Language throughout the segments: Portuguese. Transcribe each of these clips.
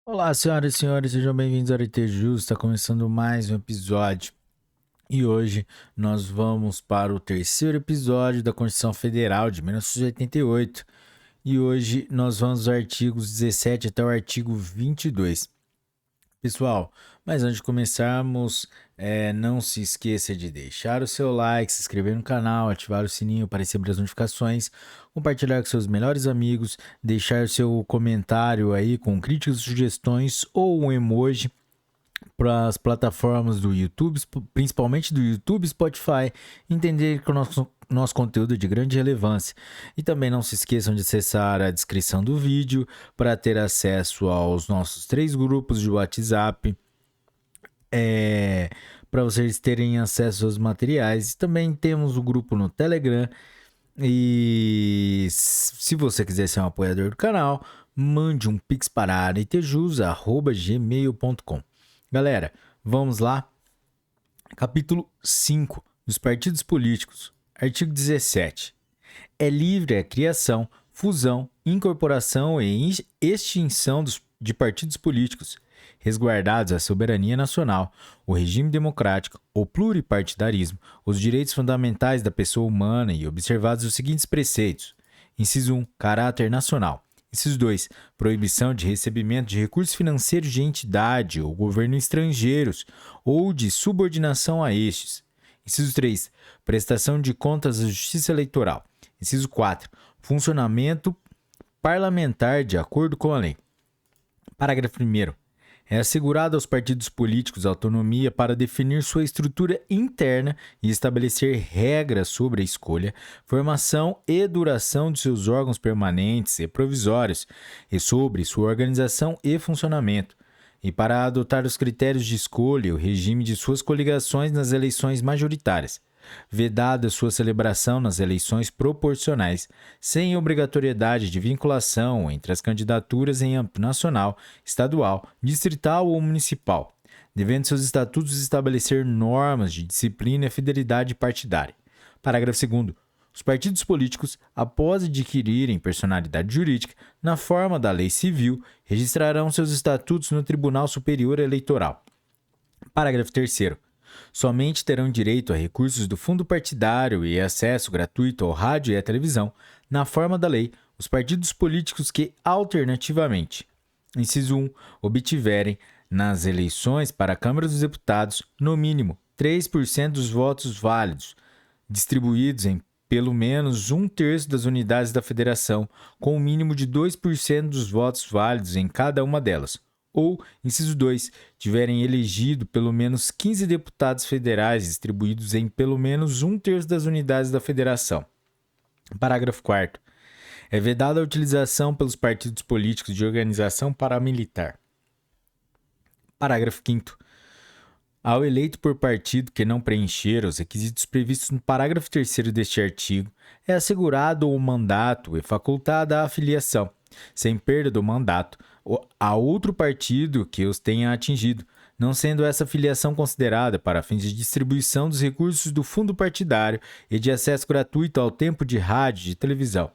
Olá, senhoras e senhores, sejam bem-vindos ao RT Justo. Está começando mais um episódio e hoje nós vamos para o terceiro episódio da Constituição Federal de 1988 e hoje nós vamos dos artigos 17 até o artigo 22. Pessoal, mas antes de começarmos, não se esqueça de deixar o seu like, se inscrever no canal, ativar o sininho para receber as notificações, compartilhar com seus melhores amigos, deixar o seu comentário aí com críticas, sugestões ou um emoji para as plataformas do YouTube, principalmente do YouTube e Spotify, entender que o nosso conteúdo é de grande relevância. E também não se esqueçam de acessar a descrição do vídeo para ter acesso aos nossos 3 grupos de WhatsApp, para vocês terem acesso aos materiais. E também temos o grupo no Telegram. E se você quiser ser um apoiador do canal, mande um pix para aretejus@gmail.com. Galera, vamos lá. Capítulo 5 dos partidos políticos. Artigo 17. É livre a criação, fusão, incorporação e extinção de partidos políticos, resguardados a soberania nacional, o regime democrático, o pluripartidarismo, os direitos fundamentais da pessoa humana e observados os seguintes preceitos. Inciso 1. Caráter nacional. Inciso 2. Proibição de recebimento de recursos financeiros de entidade ou governo estrangeiros ou de subordinação a estes. Inciso 3. Prestação de contas à Justiça Eleitoral. Inciso 4. Funcionamento parlamentar de acordo com a lei. Parágrafo 1º. É assegurado aos partidos políticos autonomia para definir sua estrutura interna e estabelecer regras sobre a escolha, formação e duração de seus órgãos permanentes e provisórios e sobre sua organização e funcionamento, e para adotar os critérios de escolha e o regime de suas coligações nas eleições majoritárias, vedada sua celebração nas eleições proporcionais, sem obrigatoriedade de vinculação entre as candidaturas em âmbito nacional, estadual, distrital ou municipal, devendo seus estatutos estabelecer normas de disciplina e fidelidade partidária. Parágrafo 2º. Os partidos políticos, após adquirirem personalidade jurídica, na forma da lei civil, registrarão seus estatutos no Tribunal Superior Eleitoral. Parágrafo 3º. Somente terão direito a recursos do fundo partidário e acesso gratuito ao rádio e à televisão, na forma da lei, os partidos políticos que, alternativamente, inciso 1, obtiverem, nas eleições para a Câmara dos Deputados, no mínimo 3% dos votos válidos, distribuídos em pelo menos 1/3 das unidades da federação, com o mínimo de 2% dos votos válidos em cada uma delas, ou, inciso 2, tiverem elegido pelo menos 15 deputados federais distribuídos em pelo menos 1/3 das unidades da federação. Parágrafo 4º. É vedada a utilização pelos partidos políticos de organização paramilitar. Parágrafo 5º. Ao eleito por partido que não preencher os requisitos previstos no parágrafo 3º deste artigo, é assegurado o mandato e facultada a afiliação, sem perda do mandato, a outro partido que os tenha atingido, não sendo essa filiação considerada para fins de distribuição dos recursos do fundo partidário e de acesso gratuito ao tempo de rádio e de televisão.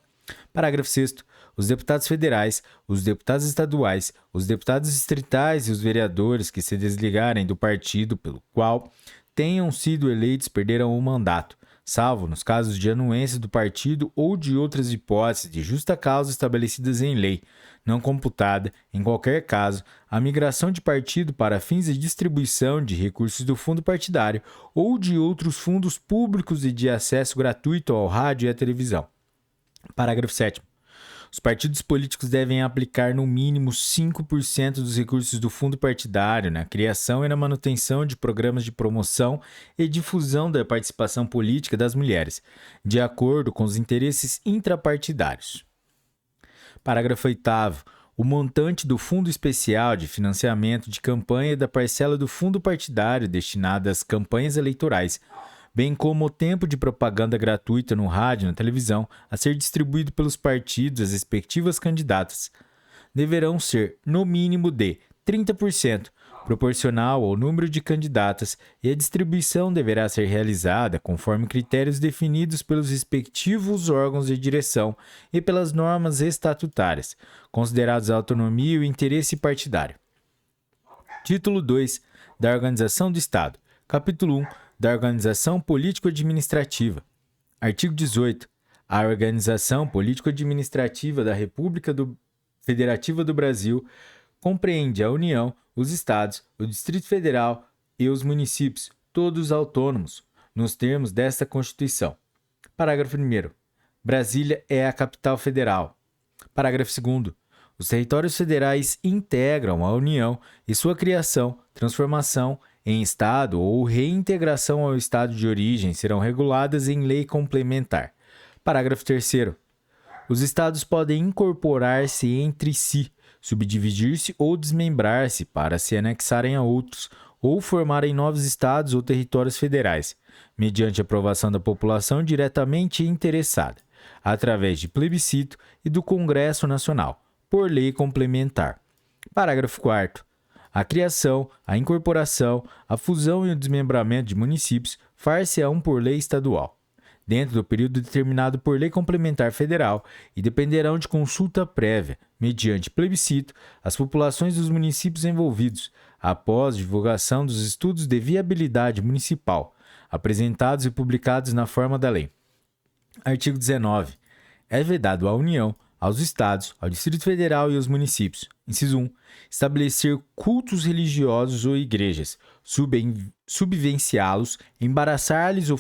Parágrafo 6º. Os deputados federais, os deputados estaduais, os deputados distritais e os vereadores que se desligarem do partido pelo qual tenham sido eleitos perderão o mandato, salvo nos casos de anuência do partido ou de outras hipóteses de justa causa estabelecidas em lei, não computada, em qualquer caso, a migração de partido para fins de distribuição de recursos do fundo partidário ou de outros fundos públicos e de acesso gratuito ao rádio e à televisão. Parágrafo 7º. Os partidos políticos devem aplicar no mínimo 5% dos recursos do fundo partidário na criação e na manutenção de programas de promoção e difusão da participação política das mulheres, de acordo com os interesses intrapartidários. Parágrafo 8º. O montante do Fundo Especial de Financiamento de Campanha e da parcela do fundo partidário destinada às campanhas eleitorais, bem como o tempo de propaganda gratuita no rádio e na televisão a ser distribuído pelos partidos às respectivas candidatas, deverão ser, no mínimo, de 30%, proporcional ao número de candidatas, e a distribuição deverá ser realizada conforme critérios definidos pelos respectivos órgãos de direção e pelas normas estatutárias, considerados a autonomia e o interesse partidário. Título 2 da Organização do Estado. Capítulo 1 da Organização Político-Administrativa. Artigo 18. A Organização Político-Administrativa da República Federativa do Brasil compreende a União, os Estados, o Distrito Federal e os municípios, todos autônomos, nos termos desta Constituição. Parágrafo 1º. Brasília é a capital federal. Parágrafo 2º. Os territórios federais integram a União e sua criação, transformação em Estado ou reintegração ao Estado de origem serão reguladas em lei complementar. Parágrafo 3º. Os Estados podem incorporar-se entre si, subdividir-se ou desmembrar-se para se anexarem a outros, ou formarem novos estados ou territórios federais, mediante aprovação da população diretamente interessada, através de plebiscito e do Congresso Nacional, por lei complementar. Parágrafo 4º. A criação, a incorporação, a fusão e o desmembramento de municípios far-se-ão por lei estadual, dentro do período determinado por lei complementar federal, e dependerão de consulta prévia, mediante plebiscito, as populações dos municípios envolvidos, após divulgação dos estudos de viabilidade municipal, apresentados e publicados na forma da lei. Artigo 19. É vedado à União, aos Estados, ao Distrito Federal e aos municípios. Inciso 1. Estabelecer cultos religiosos ou igrejas, subvenciá-los, embaraçar-lhes o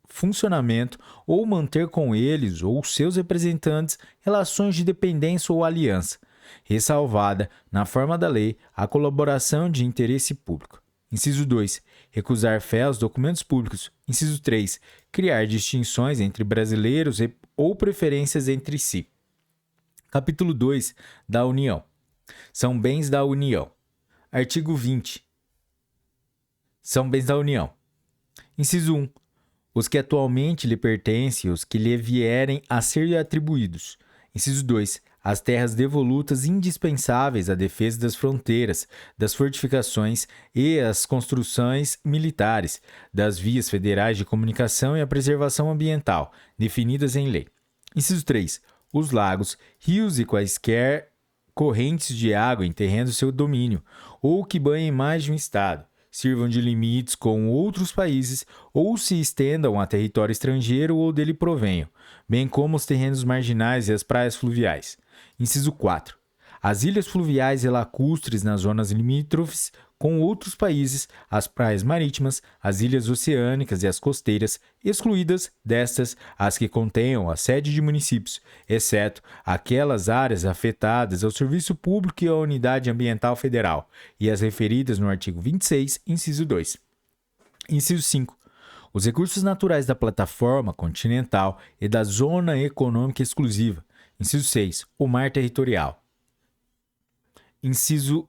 funcionamento ou manter com eles ou seus representantes relações de dependência ou aliança, ressalvada, na forma da lei, a colaboração de interesse público. Inciso 2. Recusar fé aos documentos públicos. Inciso 3. Criar distinções entre brasileiros ou preferências entre si. Capítulo 2 da União. São bens da União. Artigo 20. São bens da União. Inciso 1. Os que atualmente lhe pertencem e os que lhe vierem a ser atribuídos. Inciso 2. As terras devolutas indispensáveis à defesa das fronteiras, das fortificações e as construções militares, das vias federais de comunicação e a preservação ambiental, definidas em lei. Inciso 3. Os lagos, rios e quaisquer correntes de água em terreno do seu domínio, ou que banhem mais de um estado, sirvam de limites com outros países ou se estendam a território estrangeiro ou dele provenham, bem como os terrenos marginais e as praias fluviais. Inciso 4. As ilhas fluviais e lacustres nas zonas limítrofes com outros países, as praias marítimas, as ilhas oceânicas e as costeiras, excluídas destas as que contenham a sede de municípios, exceto aquelas áreas afetadas ao serviço público e à unidade ambiental federal, e as referidas no artigo 26, inciso 2. Inciso 5. Os recursos naturais da plataforma continental e da zona econômica exclusiva. Inciso 6. O mar territorial. Inciso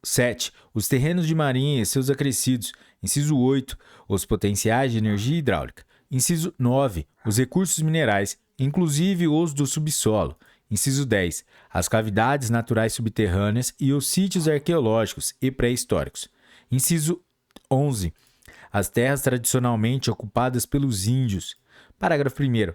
7. Os terrenos de marinha e seus acrescidos. Inciso 8. Os potenciais de energia hidráulica. Inciso 9. Os recursos minerais, inclusive os do subsolo. Inciso 10. As cavidades naturais subterrâneas e os sítios arqueológicos e pré-históricos. Inciso 11. As terras tradicionalmente ocupadas pelos índios. Parágrafo 1º.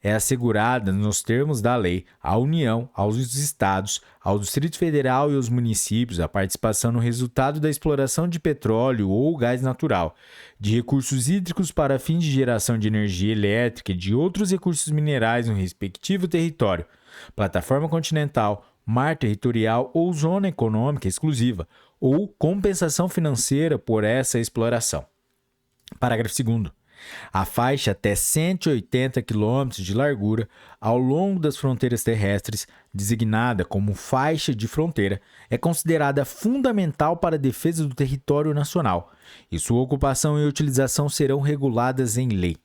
É assegurada, nos termos da lei, à União, aos Estados, ao Distrito Federal e aos municípios a participação no resultado da exploração de petróleo ou gás natural, de recursos hídricos para fins de geração de energia elétrica e de outros recursos minerais no respectivo território, plataforma continental, mar territorial ou zona econômica exclusiva, ou compensação financeira por essa exploração. Parágrafo 2º. A faixa até 180 km de largura ao longo das fronteiras terrestres, designada como faixa de fronteira, é considerada fundamental para a defesa do território nacional, e sua ocupação e utilização serão reguladas em lei.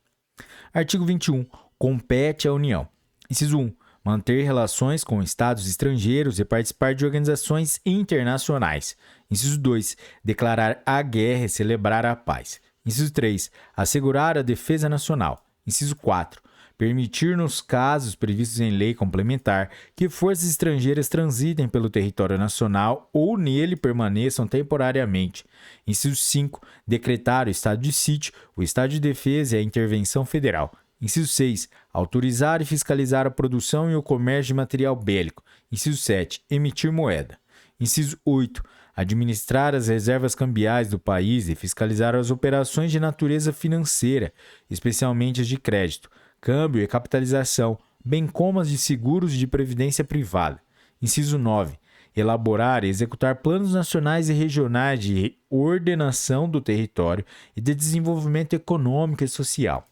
Artigo 21. Compete à União. Inciso 1. Manter relações com estados estrangeiros e participar de organizações internacionais. Inciso 2. Declarar a guerra e celebrar a paz. Inciso 3. Assegurar a defesa nacional. Inciso 4. Permitir, nos casos previstos em lei complementar, que forças estrangeiras transitem pelo território nacional ou nele permaneçam temporariamente. Inciso 5. Decretar o estado de sítio, o estado de defesa e a intervenção federal. Inciso 6. Autorizar e fiscalizar a produção e o comércio de material bélico. Inciso 7. Emitir moeda. Inciso 8. administrar as reservas cambiais do país e fiscalizar as operações de natureza financeira, especialmente as de crédito, câmbio e capitalização, bem como as de seguros de previdência privada. Inciso 9. Elaborar e executar planos nacionais e regionais de ordenação do território e de desenvolvimento econômico e social.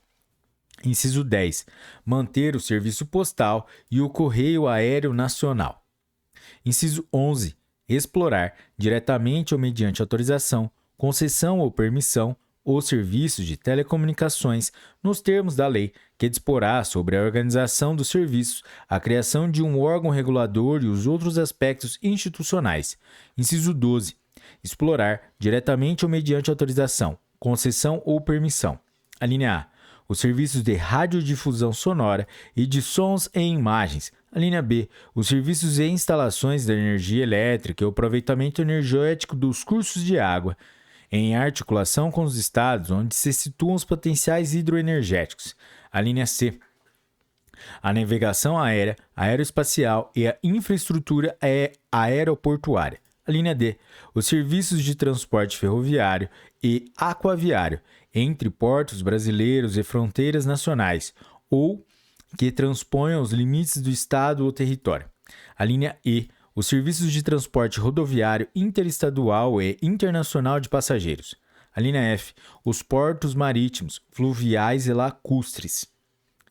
Inciso 10. Manter o serviço postal e o correio aéreo nacional. Inciso 11. Explorar, diretamente ou mediante autorização, concessão ou permissão, os serviços de telecomunicações nos termos da lei que disporá sobre a organização dos serviços, a criação de um órgão regulador e os outros aspectos institucionais. Inciso 12. Explorar, diretamente ou mediante autorização, concessão ou permissão. A linha A. Os serviços de radiodifusão sonora e de sons e imagens. A linha B. Os serviços e instalações da energia elétrica e o aproveitamento energético dos cursos de água, em articulação com os estados onde se situam os potenciais hidroenergéticos. A linha C. A navegação aérea, aeroespacial e a infraestrutura aeroportuária. A linha D. Os serviços de transporte ferroviário e aquaviário entre portos brasileiros e fronteiras nacionais ou que transponham os limites do estado ou território. A linha E. Os serviços de transporte rodoviário interestadual e internacional de passageiros. A linha F. Os portos marítimos, fluviais e lacustres.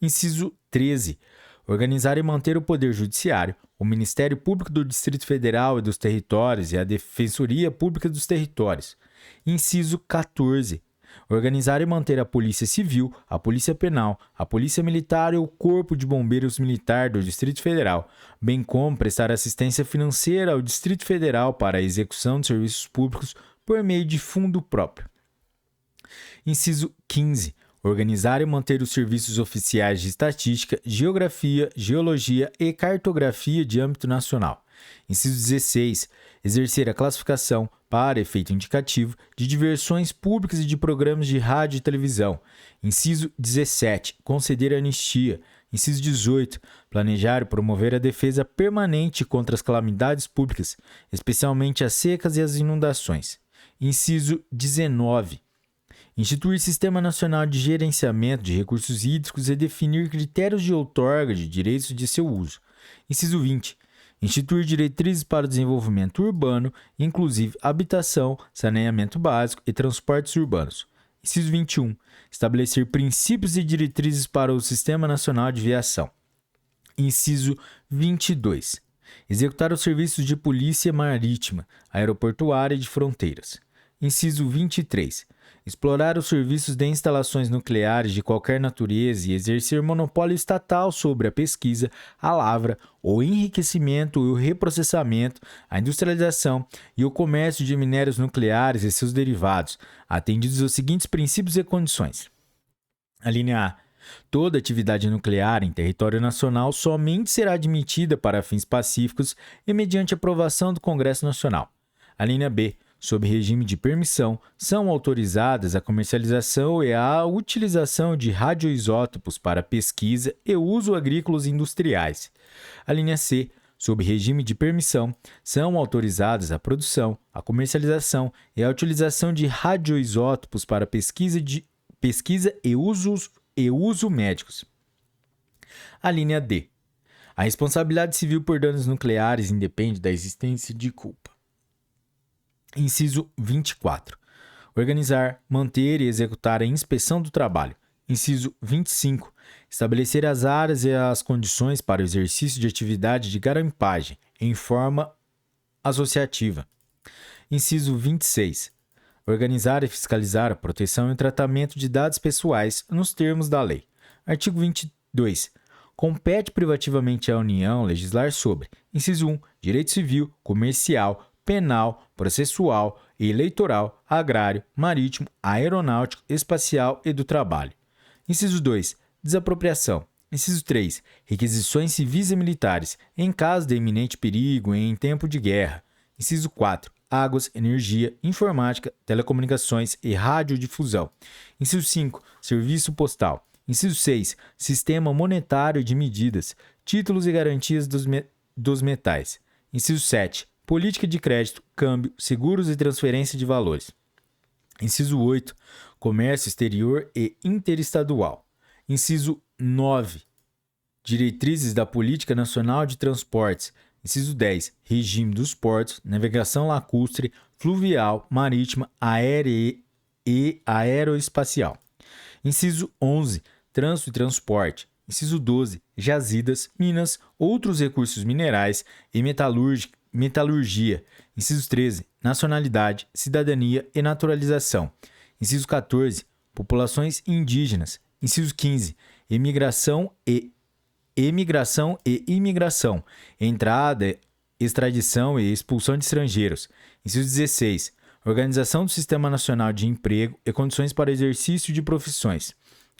Inciso 13. Organizar e manter o Poder Judiciário, o Ministério Público do Distrito Federal e dos Territórios e a Defensoria Pública dos Territórios. Inciso 14. Organizar e manter a Polícia Civil, a Polícia Penal, a Polícia Militar e o Corpo de Bombeiros Militar do Distrito Federal, bem como prestar assistência financeira ao Distrito Federal para a execução de serviços públicos por meio de fundo próprio. Inciso 15. Organizar e manter os serviços oficiais de estatística, geografia, geologia e cartografia de âmbito nacional. Inciso 16. Exercer a classificação, para efeito indicativo, de diversões públicas e de programas de rádio e televisão. Inciso 17. Conceder anistia. Inciso 18. Planejar e promover a defesa permanente contra as calamidades públicas, especialmente as secas e as inundações. Inciso 19. Instituir Sistema Nacional de Gerenciamento de Recursos Hídricos e definir critérios de outorga de direitos de seu uso. Inciso 20. Instituir diretrizes para o desenvolvimento urbano, inclusive habitação, saneamento básico e transportes urbanos. Inciso 21. Estabelecer princípios e diretrizes para o Sistema Nacional de Viação. Inciso 22. Executar os serviços de polícia marítima, aeroportuária e de fronteiras. Inciso 23. Explorar os serviços de instalações nucleares de qualquer natureza e exercer monopólio estatal sobre a pesquisa, a lavra, o enriquecimento e o reprocessamento, a industrialização e o comércio de minérios nucleares e seus derivados, atendidos aos seguintes princípios e condições. A linha A. Toda atividade nuclear em território nacional somente será admitida para fins pacíficos e mediante aprovação do Congresso Nacional. A linha B. Sob regime de permissão, são autorizadas a comercialização e a utilização de radioisótopos para pesquisa e uso agrícolas e industriais. A linha C. Sob regime de permissão, são autorizadas a produção, a comercialização e a utilização de radioisótopos para pesquisa e uso médicos. A linha D. A responsabilidade civil por danos nucleares independe da existência de culpa. Inciso 24. Organizar, manter e executar a inspeção do trabalho. Inciso 25. Estabelecer as áreas e as condições para o exercício de atividade de garimpagem em forma associativa. Inciso 26. Organizar e fiscalizar a proteção e tratamento de dados pessoais nos termos da lei. Artigo 22. Compete privativamente à União legislar sobre: inciso 1. Direito civil, comercial, penal, processual, eleitoral, agrário, marítimo, aeronáutico, espacial e do trabalho. Inciso 2. Desapropriação. Inciso 3. Requisições civis e militares, em caso de iminente perigo e em tempo de guerra. Inciso 4. Águas, energia, informática, telecomunicações e radiodifusão. Inciso 5. Serviço postal. Inciso 6. Sistema monetário de medidas, títulos e garantias dos metais. Inciso 7. política de crédito, câmbio, seguros e transferência de valores. Inciso 8, comércio exterior e interestadual. Inciso 9, diretrizes da política nacional de transportes. Inciso 10, regime dos portos, navegação lacustre, fluvial, marítima, aérea e aeroespacial. Inciso 11, trânsito e transporte. Inciso 12, jazidas, minas, outros recursos minerais e metalurgia. Inciso 13, nacionalidade, cidadania e naturalização. Inciso 14, populações indígenas. Inciso 15, emigração e imigração, entrada, extradição e expulsão de estrangeiros. Inciso 16, organização do Sistema Nacional de Emprego e condições para o exercício de profissões.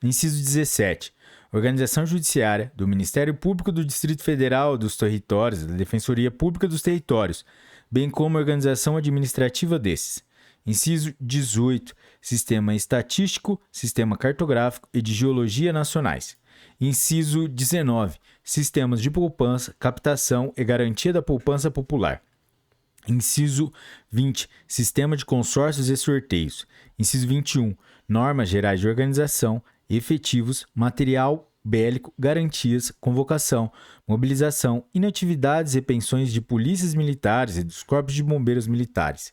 Inciso 17, organização judiciária do Ministério Público do Distrito Federal, dos territórios, da Defensoria Pública dos Territórios, bem como a organização administrativa desses. Inciso 18, sistema estatístico, sistema cartográfico e de geologia nacionais. Inciso 19, sistemas de poupança, captação e garantia da poupança popular. Inciso 20, sistema de consórcios e sorteios. Inciso 21, normas gerais de organização, efetivos, material bélico, garantias, convocação, mobilização, inatividades e pensões de polícias militares e dos corpos de bombeiros militares.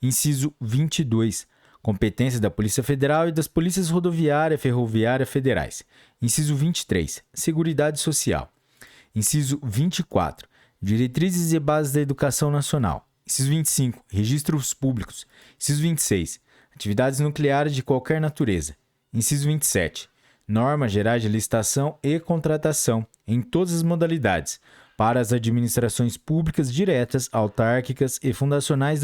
Inciso 22, competência da Polícia Federal e das Polícias Rodoviária e Ferroviária Federais. Inciso 23, Seguridade Social. Inciso 24, diretrizes e bases da educação nacional. Inciso 25, registros públicos. Inciso 26, atividades nucleares de qualquer natureza. Inciso 27, normas gerais de licitação e contratação em todas as modalidades para as administrações públicas diretas, autárquicas e fundacionais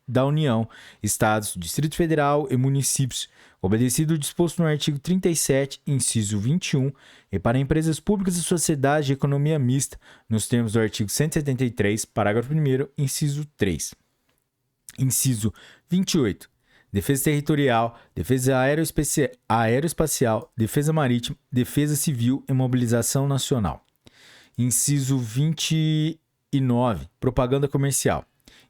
da União, Estados, Distrito Federal e municípios, obedecido o disposto no artigo 37, inciso 21, e para empresas públicas e sociedades de economia mista, nos termos do artigo 173, parágrafo 1º, inciso 3. Inciso 28. Defesa territorial, defesa aeroespacial, defesa marítima, defesa civil e mobilização nacional. Inciso 29. Propaganda comercial.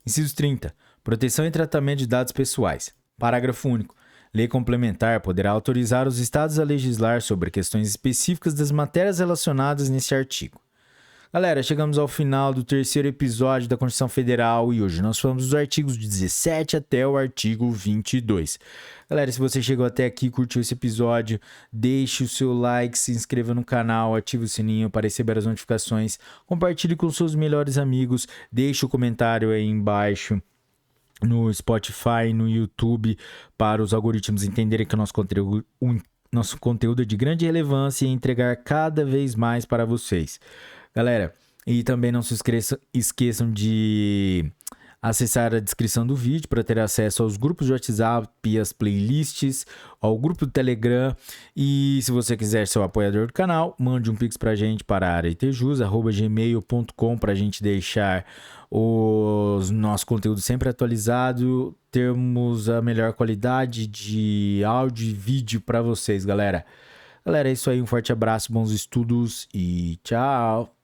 Inciso 30. Proteção e tratamento de dados pessoais. Parágrafo único. Lei complementar poderá autorizar os estados a legislar sobre questões específicas das matérias relacionadas neste artigo. Galera, chegamos ao final do terceiro episódio da Constituição Federal e hoje nós falamos dos artigos 17 até o artigo 22. Galera, se você chegou até aqui e curtiu esse episódio, deixe o seu like, se inscreva no canal, ative o sininho para receber as notificações, compartilhe com seus melhores amigos, deixe o comentário aí embaixo no Spotify, no YouTube, para os algoritmos entenderem que o nosso conteúdo é de grande relevância e entregar cada vez mais para vocês. Galera, e também não se esqueçam de acessar a descrição do vídeo para ter acesso aos grupos de WhatsApp e as playlists, ao grupo do Telegram. E se você quiser ser o apoiador do canal, mande um pix pra gente para areitejus@gmail.com para a gente deixar o nosso conteúdo sempre atualizado, termos a melhor qualidade de áudio e vídeo para vocês, galera. Galera, é isso aí, um forte abraço, bons estudos e tchau!